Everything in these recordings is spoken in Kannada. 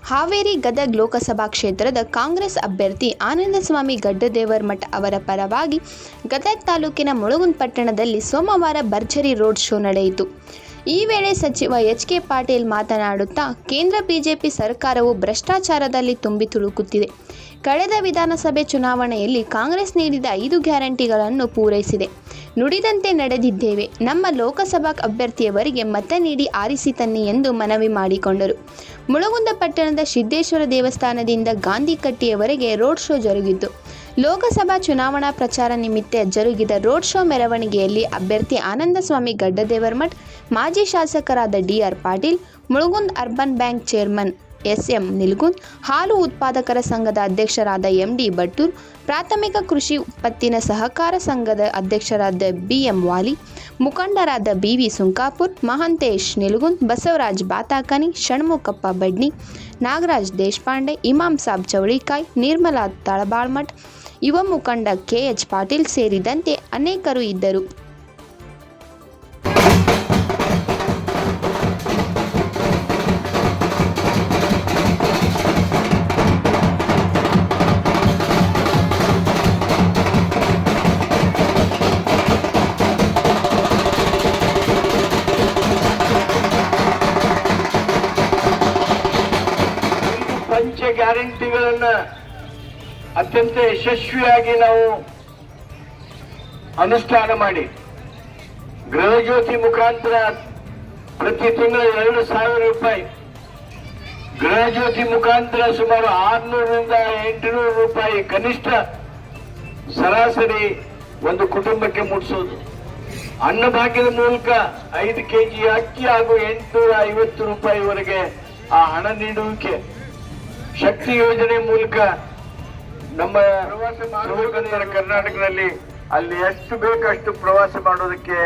ಹಾವೇರಿ ಗದಗ ಲೋಕಸಭಾ ಕ್ಷೇತ್ರದ ಕಾಂಗ್ರೆಸ್ ಅಭ್ಯರ್ಥಿ ಆನಂದಸ್ವಾಮಿ ಗಡ್ಡದೇವರಮಠ ಅವರ ಪರವಾಗಿ ಗದಗ ತಾಲೂಕಿನ ಮುಳಗುಂದ ಪಟ್ಟಣದಲ್ಲಿ ಸೋಮವಾರ ಭರ್ಜರಿ ರೋಡ್ ಶೋ ನಡೆಯಿತು. ಈ ವೇಳೆ ಸಚಿವ ಎಚ್.ಕೆ. ಪಾಟೀಲ್ ಮಾತನಾಡುತ್ತಾ, ಕೇಂದ್ರ ಬಿಜೆಪಿ ಸರ್ಕಾರವು ಭ್ರಷ್ಟಾಚಾರದಲ್ಲಿ ತುಂಬಿ ತುಳುಕುತ್ತಿದೆ. ಕಳೆದ ವಿಧಾನಸಭೆ ಚುನಾವಣೆಯಲ್ಲಿ ಕಾಂಗ್ರೆಸ್ ನೀಡಿದ 5 ಗ್ಯಾರಂಟಿಗಳನ್ನು ಪೂರೈಸಿದೆ. ನುಡಿದಂತೆ ನಡೆದಿದ್ದೇವೆ. ನಮ್ಮ ಲೋಕಸಭಾ ಅಭ್ಯರ್ಥಿಯವರಿಗೆ ಮತ ನೀಡಿ ಆರಿಸಿ ತನ್ನಿ ಎಂದು ಮನವಿ ಮಾಡಿಕೊಂಡರು. ಮುಳಗುಂದ ಪಟ್ಟಣದ ಸಿದ್ದೇಶ್ವರ ದೇವಸ್ಥಾನದಿಂದ ಗಾಂಧಿಕಟ್ಟೆಯವರೆಗೆ ರೋಡ್ ಶೋ ಜರುಗಿತು. ಲೋಕಸಭಾ ಚುನಾವಣಾ ಪ್ರಚಾರ ನಿಮಿತ್ತ ಜರುಗಿದ ರೋಡ್ ಶೋ ಮೆರವಣಿಗೆಯಲ್ಲಿ ಅಭ್ಯರ್ಥಿ ಆನಂದಸ್ವಾಮಿ ಗಡ್ಡದೇವರಮಠ, ಮಾಜಿ ಶಾಸಕರಾದ D R. Patil, Mulgund urban bank chairman S M. Nilgund, ಹಾಲು ಉತ್ಪಾದಕರ ಸಂಘದ ಅಧ್ಯಕ್ಷರಾದ ಎಂ.ಡಿ. ಬಟ್ಟೂರ್, ಪ್ರಾಥಮಿಕ ಕೃಷಿ ಉತ್ಪತ್ತಿನ ಸಹಕಾರ ಸಂಘದ ಅಧ್ಯಕ್ಷರಾದ ಬಿ.ಎಂ. ವಾಲಿ, ಮುಖಂಡರಾದ ಬಿ.ವಿ. ಸುಂಕಾಪುರ್, ಮಹಾಂತೇಶ್ ನಿಲ್ಗುಂದ್, ಬಸವರಾಜ್ ಬಾತಾಕನಿ, ಷಣ್ಮುಖಪ್ಪ ಬಡ್ನಿ, ನಾಗರಾಜ್ ದೇಶಪಾಂಡೆ, ಇಮಾಮ್ ಸಾಬ್ ಚೌಳಿಕಾಯ್, ನಿರ್ಮಲಾ ತಳಬಾಳ್ಮಠ್, ಯುವ ಮುಖಂಡ ಕೆ.ಎಚ್. ಪಾಟೀಲ್ ಸೇರಿದಂತೆ ಅನೇಕರು ಇದ್ದರು. ಪಂಚ ಗ್ಯಾರಂಟಿಗಳನ್ನು ಅತ್ಯಂತ ಯಶಸ್ವಿಯಾಗಿ ನಾವು ಅನುಷ್ಠಾನ ಮಾಡಿ ಗೃಹ ಜ್ಯೋತಿ ಮುಖಾಂತರ ಪ್ರತಿ ತಿಂಗಳು 2,000 ರೂಪಾಯಿ, ಗೃಹ ಜ್ಯೋತಿ ಮುಖಾಂತರ ಸುಮಾರು 600ರಿಂದ 800 ರೂಪಾಯಿ ಕನಿಷ್ಠ ಸರಾಸರಿ ಒಂದು ಕುಟುಂಬಕ್ಕೆ ಮುಟ್ಟಿಸೋದು, ಅನ್ನಭಾಗ್ಯದ ಮೂಲಕ 5 ಕೆಜಿ ಅಕ್ಕಿ ಹಾಗೂ 850 ರೂಪಾಯಿವರೆಗೆ ಆ ಹಣ ನೀಡುವಿಕೆ, ಶಕ್ತಿ ಯೋಜನೆ ಮೂಲಕ ನಮ್ಮ ಪ್ರವಾಸ ಮಾಡುವ ಕರ್ನಾಟಕದಲ್ಲಿ ಅಲ್ಲಿ ಎಷ್ಟು ಬೇಕಷ್ಟು ಪ್ರವಾಸ ಮಾಡೋದಕ್ಕೆ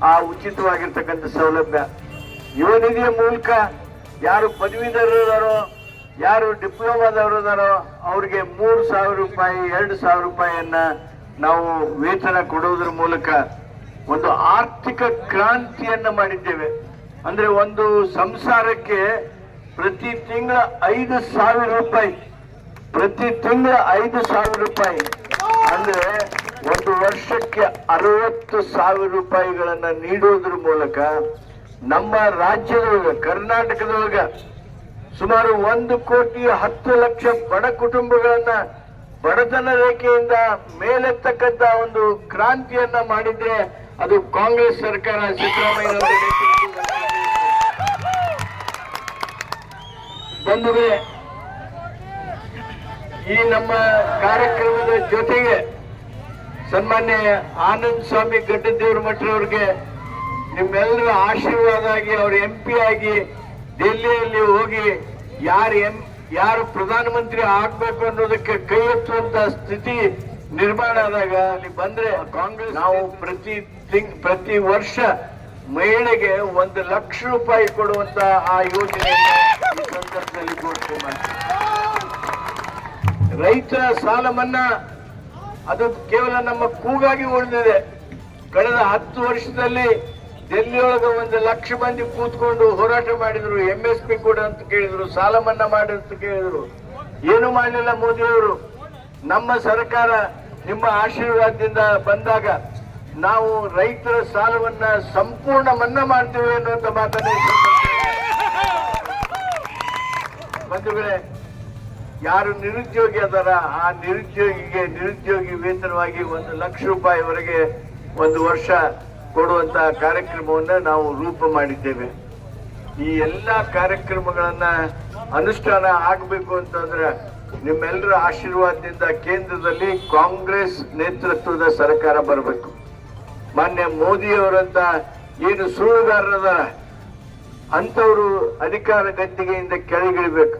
ಆ ಉಚಿತವಾಗಿರ್ತಕ್ಕಂಥ ಸೌಲಭ್ಯ, ಯುವ ನಿಧಿಯ ಮೂಲಕ ಯಾರು ಪದವೀಧರರಿದಾರೋ, ಯಾರು ಡಿಪ್ಲೊಮಾದವರಿದಾರೋ ಅವ್ರಿಗೆ 3,000 ರೂಪಾಯಿ 2,000 ರೂಪಾಯಿಯನ್ನ ನಾವು ವೇತನ ಕೊಡೋದ್ರ ಮೂಲಕ ಒಂದು ಆರ್ಥಿಕ ಕ್ರಾಂತಿಯನ್ನ ಮಾಡಿದ್ದೇವೆ. ಅಂದ್ರೆ ಒಂದು ಸಂಸಾರಕ್ಕೆ ಪ್ರತಿ ತಿಂಗಳ 5,000 ರೂಪಾಯಿ, ಪ್ರತಿ ತಿಂಗಳ 5,000 ರೂಪಾಯಿ ಅಂದ್ರೆ ಒಂದು ವರ್ಷಕ್ಕೆ 60,000 ರೂಪಾಯಿಗಳನ್ನ ನೀಡೋದ್ರ ಮೂಲಕ ನಮ್ಮ ರಾಜ್ಯದೊಳಗ ಕರ್ನಾಟಕದೊಳಗ ಸುಮಾರು 1,10,00,000 ಬಡ ಕುಟುಂಬಗಳನ್ನ ಬಡತನ ರೇಖೆಯಿಂದ ಮೇಲೆತ್ತಕ್ಕಂತ ಒಂದು ಕ್ರಾಂತಿಯನ್ನ ಮಾಡಿದ್ರೆ ಅದು ಕಾಂಗ್ರೆಸ್ ಸರ್ಕಾರ ಸಿದ್ದರಾಮಯ್ಯ ಬಂಧುಗಳೇ. ಈ ನಮ್ಮ ಕಾರ್ಯಕ್ರಮದ ಜೊತೆಗೆ ಸನ್ಮಾನ್ಯ ಆನಂದ ಸ್ವಾಮಿ ಗಡ್ಡದೇವರಮಠ ಅವರಿಗೆ ನಿಮ್ಮೆಲ್ಲರ ಆಶೀರ್ವಾದ ಆಗಿ ಅವರು MP ಆಗಿ ಡೆಲ್ಲಿಯಲ್ಲಿ ಹೋಗಿ ಯಾರು ಪ್ರಧಾನಮಂತ್ರಿ ಆಗ್ಬೇಕು ಅನ್ನೋದಕ್ಕೆ ಕೈ ಎತ್ತುವಂತ ಸ್ಥಿತಿ ನಿರ್ಮಾಣ ಆದಾಗ ಅಲ್ಲಿ ಬಂದ್ರೆ ಕಾಂಗ್ರೆಸ್ ನಾವು ಪ್ರತಿ ವರ್ಷ ಮಹಿಳೆಗೆ 1,00,000 ರೂಪಾಯಿ ಕೊಡುವಂತ ಆ ಯೋಜನೆಯನ್ನು ಈ ಸಂದರ್ಭದಲ್ಲಿ ಘೋಷಣೆ ಮಾಡ್ತೀವಿ. ರೈತರ ಸಾಲ ಮನ್ನಾ ಅದು ಕೇವಲ ನಮ್ಮ ಕೂಗಾಗಿ ಉಳಿದಿದೆ. ಕಳೆದ 10 ವರ್ಷದಲ್ಲಿ ಡೆಲ್ಲಿಯೊಳಗ 1,00,000 ಮಂದಿ ಕೂತ್ಕೊಂಡು ಹೋರಾಟ ಮಾಡಿದ್ರು, MSP ಕೊಡು ಅಂತ ಕೇಳಿದ್ರು, ಸಾಲ ಮನ್ನಾ ಮಾಡಿ ಅಂತ ಕೇಳಿದ್ರು, ಏನು ಮಾಡಲಿಲ್ಲ ಮೋದಿಯವರು. ನಮ್ಮ ಸರ್ಕಾರ ನಿಮ್ಮ ಆಶೀರ್ವಾದದಿಂದ ಬಂದಾಗ ನಾವು ರೈತರ ಸಾಲವನ್ನ ಸಂಪೂರ್ಣ ಮನ್ನಾ ಮಾಡ್ತೇವೆ ಅನ್ನುವಂತ ಮಾತನ್ನ ಬಂಧುಗಳೇ. ಯಾರು ನಿರುದ್ಯೋಗಿ ಅದಾರ ಆ ನಿರುದ್ಯೋಗಿ ವೇತನವಾಗಿ 1,00,000 ರೂಪಾಯಿವರೆಗೆ ಒಂದು ವರ್ಷ ಕೊಡುವಂತ ಕಾರ್ಯಕ್ರಮವನ್ನ ನಾವು ರೂಪ ಮಾಡಿದ್ದೇವೆ. ಈ ಎಲ್ಲಾ ಕಾರ್ಯಕ್ರಮಗಳನ್ನ ಅನುಷ್ಠಾನ ಆಗಬೇಕು ಅಂತಂದ್ರೆ ನಿಮ್ಮೆಲ್ಲರ ಆಶೀರ್ವಾದದಿಂದ ಕೇಂದ್ರದಲ್ಲಿ ಕಾಂಗ್ರೆಸ್ ನೇತೃತ್ವದ ಸರ್ಕಾರ ಬರಬೇಕು. ಮಾನ್ಯ ಮೋದಿಯವರಂತ ಏನು ಸುಳ್ಳುಗಾರರ ಅಂತವರು ಅಧಿಕಾರ ಗದ್ದಿಗೆಯಿಂದ ಕೆಳಗಿಳಿಬೇಕು.